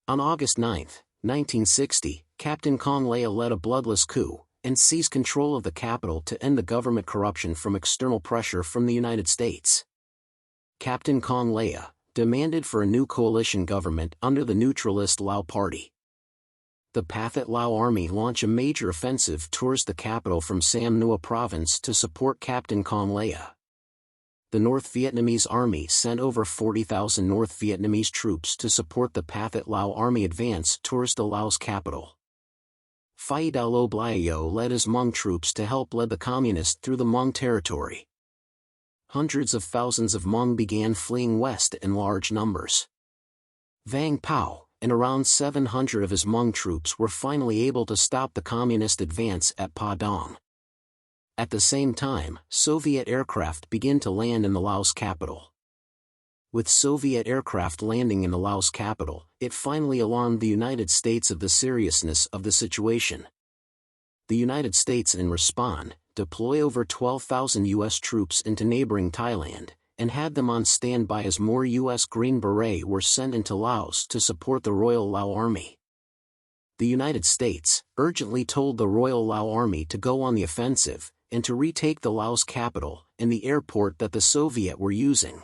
On August 9, 1960, Captain Kong Lea led a bloodless coup and seized control of the capital to end the government corruption from external pressure from the United States. Captain Kong Lea demanded for a new coalition government under the neutralist Lao Party. The Pathet Lao Army launched a major offensive towards the capital from Sam Nua Province to support Captain Kong Lea. The North Vietnamese Army sent over 40,000 North Vietnamese troops to support the Pathet Lao Army advance towards the Laos capital. Phai Da Lo Blayo led his Hmong troops to help lead the communists through the Hmong territory. Hundreds of thousands of Hmong began fleeing west in large numbers. Vang Pao and around 700 of his Hmong troops were finally able to stop the communist advance at Pa Dong. At the same time, Soviet aircraft began to land in the Laos capital. With Soviet aircraft landing in the Laos capital, it finally alarmed the United States of the seriousness of the situation. The United States, in response, deployed over 12,000 U.S. troops into neighboring Thailand, and had them on standby as more U.S. Green Beret were sent into Laos to support the Royal Lao Army. The United States urgently told the Royal Lao Army to go on the offensive, and to retake the Laos capital and the airport that the Soviet were using.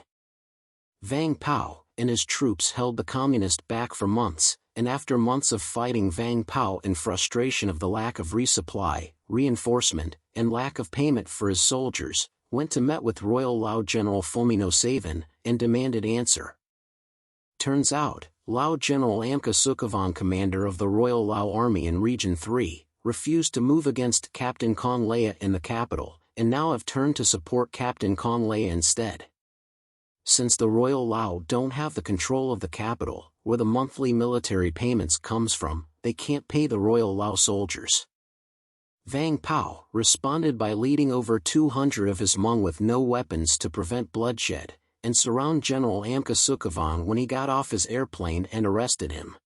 Vang Pao and his troops held the communists back for months, and after months of fighting, Vang Pao, in frustration of the lack of resupply, reinforcement, and lack of payment for his soldiers, went to meet with Royal Lao General Phomino Savin and demanded answer. Turns out, Lao General Amka Sukhavaong, commander of the Royal Lao Army in Region 3, refused to move against Captain Kong Lea in the capital, and now have turned to support Captain Kong Lea instead. Since the Royal Lao don't have the control of the capital, where the monthly military payments comes from, they can't pay the Royal Lao soldiers. Vang Pao responded by leading over 200 of his Hmong with no weapons to prevent bloodshed, and surround General Amka Sukhavaong when he got off his airplane and arrested him.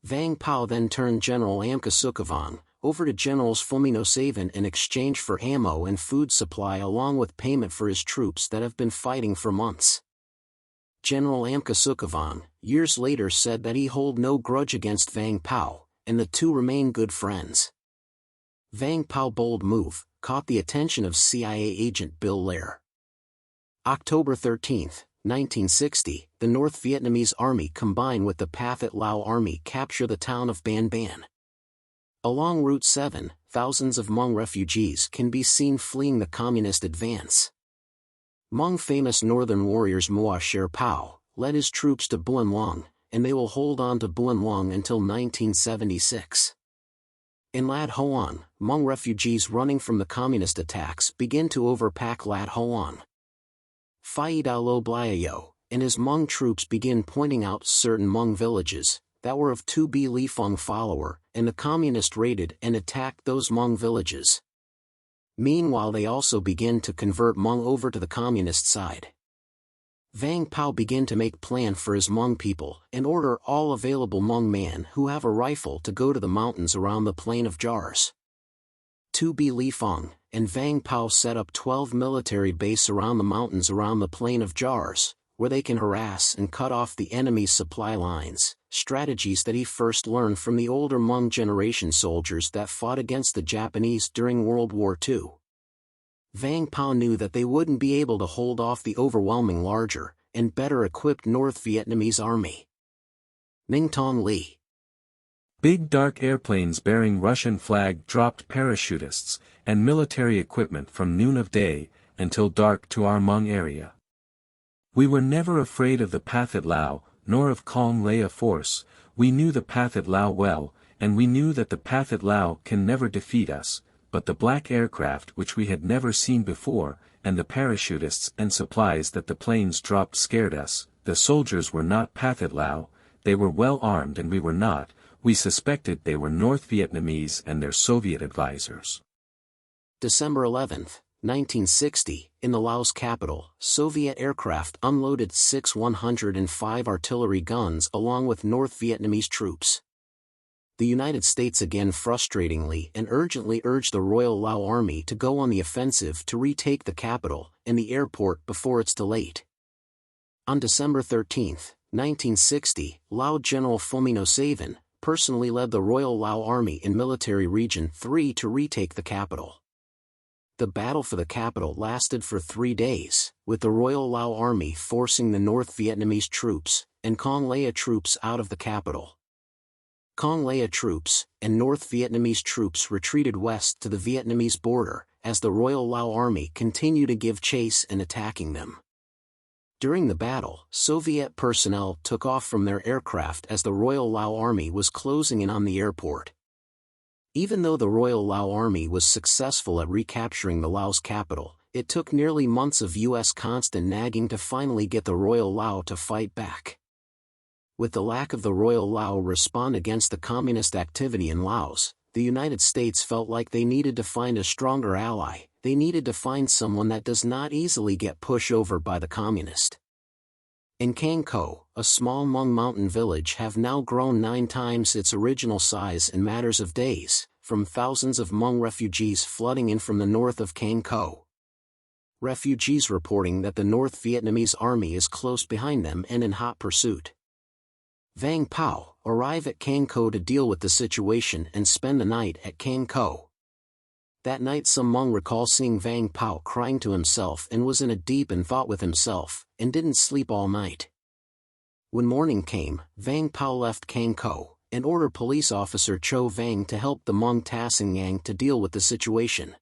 Vang Pao then turned General Amka Sukhavaong over to Generals Phomino Savin in exchange for ammo and food supply, along with payment for his troops that have been fighting for months. General Amka Sukhavaong, years later, said that he hold no grudge against Vang Pao, and the two remain good friends. Vang Pao's bold move caught the attention of CIA agent Bill Lair. October 13, 1960, the North Vietnamese Army combined with the Pathet Lao Army capture the town of Ban Ban. Along Route 7, thousands of Hmong refugees can be seen fleeing the communist advance. Hmong famous northern warriors Mua Sher Pao led his troops to Buon Long, and they will hold on to Buon Long until 1976. In Lad Hoan, Hmong refugees running from the communist attacks begin to overpack Lad Hoan. Phai Da Lo Blayo and his Hmong troops begin pointing out certain Hmong villages that were of Tu Bi Li Fong follower, and the communists raided and attacked those Hmong villages. Meanwhile, they also begin to convert Hmong over to the communist side. Vang Pao began to make plan for his Hmong people and order all available Hmong men who have a rifle to go to the mountains around the Plain of Jars. Tu Bi Li Fong and Vang Pao set up 12 military bases around the mountains around the Plain of Jars, where they can harass and cut off the enemy's supply lines, strategies that he first learned from the older Hmong generation soldiers that fought against the Japanese during World War II. Vang Pao knew that they wouldn't be able to hold off the overwhelming larger and better equipped North Vietnamese army. Ninh Tong Li. Big dark airplanes bearing Russian flag dropped parachutists and military equipment from noon of day until dark to our Hmong area. We were never afraid of the Pathet Lao, nor of Kong Lea force. We knew the Pathet Lao well, and we knew that the Pathet Lao can never defeat us, but the black aircraft which we had never seen before, and the parachutists and supplies that the planes dropped scared us. The soldiers were not Pathet Lao, they were well armed and we were not. We suspected they were North Vietnamese and their Soviet advisors. December 11, 1960, in the Laos capital, Soviet aircraft unloaded 6 105 artillery guns along with North Vietnamese troops. The United States again frustratingly and urgently urged the Royal Lao Army to go on the offensive to retake the capital and the airport before it's too late. On December 13, 1960, Lao General Phomino Savin personally led the Royal Lao Army in Military Region 3 to retake the capital. The battle for the capital lasted for 3 days, with the Royal Lao Army forcing the North Vietnamese troops and Cong Lae troops out of the capital. Cong Lae troops and North Vietnamese troops retreated west to the Vietnamese border, as the Royal Lao Army continued to give chase and attacking them. During the battle, Soviet personnel took off from their aircraft as the Royal Lao Army was closing in on the airport. Even though the Royal Lao Army was successful at recapturing the Laos capital, it took nearly months of U.S. constant nagging to finally get the Royal Lao to fight back. With the lack of the Royal Lao respond against the communist activity in Laos, the United States felt like they needed to find a stronger ally. They needed to find someone that does not easily get pushed over by the communist. In Cang Co, a small Hmong mountain village have now grown 9 times its original size in matters of days, from thousands of Hmong refugees flooding in from the north of Cang Co. Refugees reporting that the North Vietnamese army is close behind them and in hot pursuit. Vang Pao arrive at Cang Co to deal with the situation and spend the night at Cang Co. That night some Hmong recall seeing Vang Pao crying to himself and was in a deep in thought with himself, and didn't sleep all night. When morning came, Vang Pao left Cang Co, and ordered police officer Cho Vang to help the Hmong Tasing Yang to deal with the situation.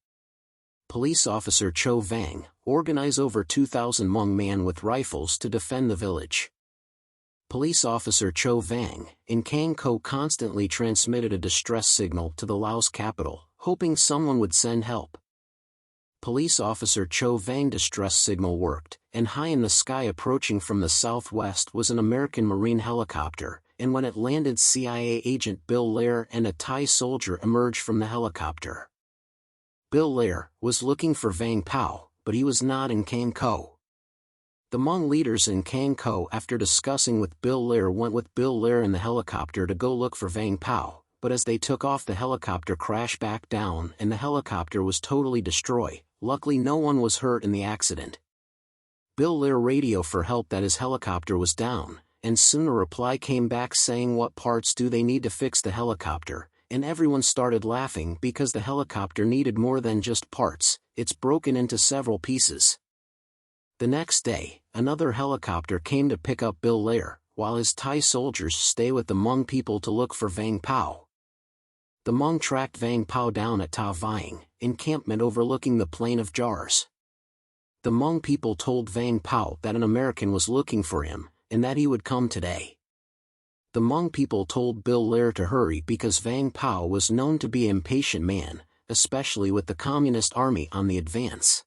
Police officer Cho Vang organized over 2,000 Hmong men with rifles to defend the village. Police officer Cho Vang, in Cang Co constantly transmitted a distress signal to the Laos capital, hoping someone would send help. Police officer Cho Vang distress signal worked, and high in the sky approaching from the southwest was an American Marine helicopter, and when it landed CIA agent Bill Lair and a Thai soldier emerged from the helicopter. Bill Lair was looking for Vang Pao, but he was not in Cang Co. The Hmong leaders in Cang Co after discussing with Bill Lair went with Bill Lair in the helicopter to go look for Vang Pao. But as they took off the helicopter crashed back down and the helicopter was totally destroyed. Luckily no one was hurt in the accident. Bill Lair radioed for help that his helicopter was down, and soon a reply came back saying what parts do they need to fix the helicopter, and everyone started laughing because the helicopter needed more than just parts, it's broken into several pieces. The next day, another helicopter came to pick up Bill Lair, while his Thai soldiers stay with the Hmong people to look for Vang Pao. The Hmong tracked Vang Pao down at Ta Viang, encampment overlooking the Plain of Jars. The Hmong people told Vang Pao that an American was looking for him, and that he would come today. The Hmong people told Bill Lair to hurry because Vang Pao was known to be an impatient man, especially with the Communist Army on the advance.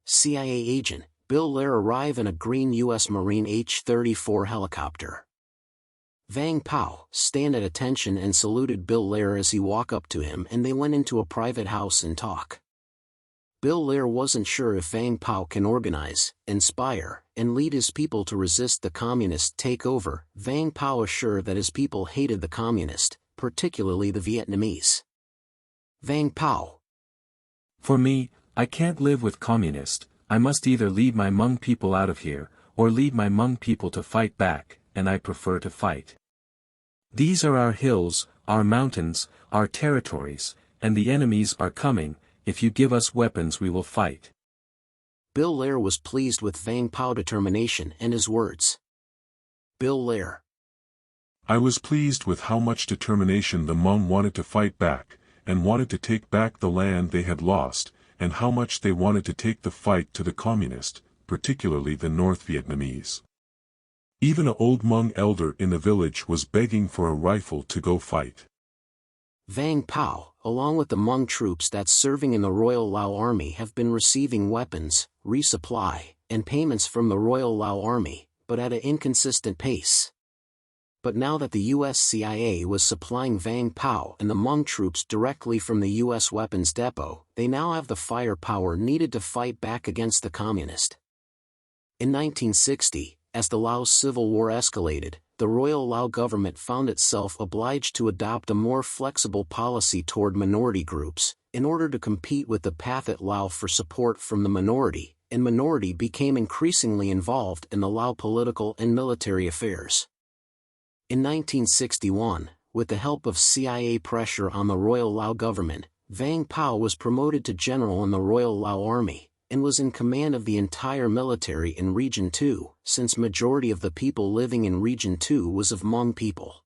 CIA agent Bill Lair arrived in a green U.S. Marine H-34 helicopter. Vang Pao stand at attention and saluted Bill Lair as he walked up to him, and they went into a private house and talk. Bill Lair wasn't sure if Vang Pao can organize, inspire, and lead his people to resist the communist takeover. Vang Pao assured that his people hated the communist, particularly the Vietnamese. Vang Pao: For me, I can't live with communist. I must either lead my Hmong people out of here, or lead my Hmong people to fight back, and I prefer to fight. These are our hills, our mountains, our territories, and the enemies are coming. If you give us weapons we will fight. Bill Lair was pleased with Vang Pao's determination and his words. Bill Lair: I was pleased with how much determination the Hmong wanted to fight back, and wanted to take back the land they had lost, and how much they wanted to take the fight to the communist, particularly the North Vietnamese. Even an old Hmong elder in the village was begging for a rifle to go fight. Vang Pao, along with the Hmong troops that's serving in the Royal Lao Army, have been receiving weapons, resupply, and payments from the Royal Lao Army, but at an inconsistent pace. But now that the U.S. CIA was supplying Vang Pao and the Hmong troops directly from the U.S. weapons depot, they now have the firepower needed to fight back against the communist. In 1960, as the Laos Civil War escalated, the Royal Lao government found itself obliged to adopt a more flexible policy toward minority groups, in order to compete with the Pathet Lao for support from the minority, and minority became increasingly involved in the Lao political and military affairs. In 1961, with the help of CIA pressure on the Royal Lao government, Vang Pao was promoted to general in the Royal Lao Army, and was in command of the entire military in Region 2, since majority of the people living in Region 2 was of Hmong people.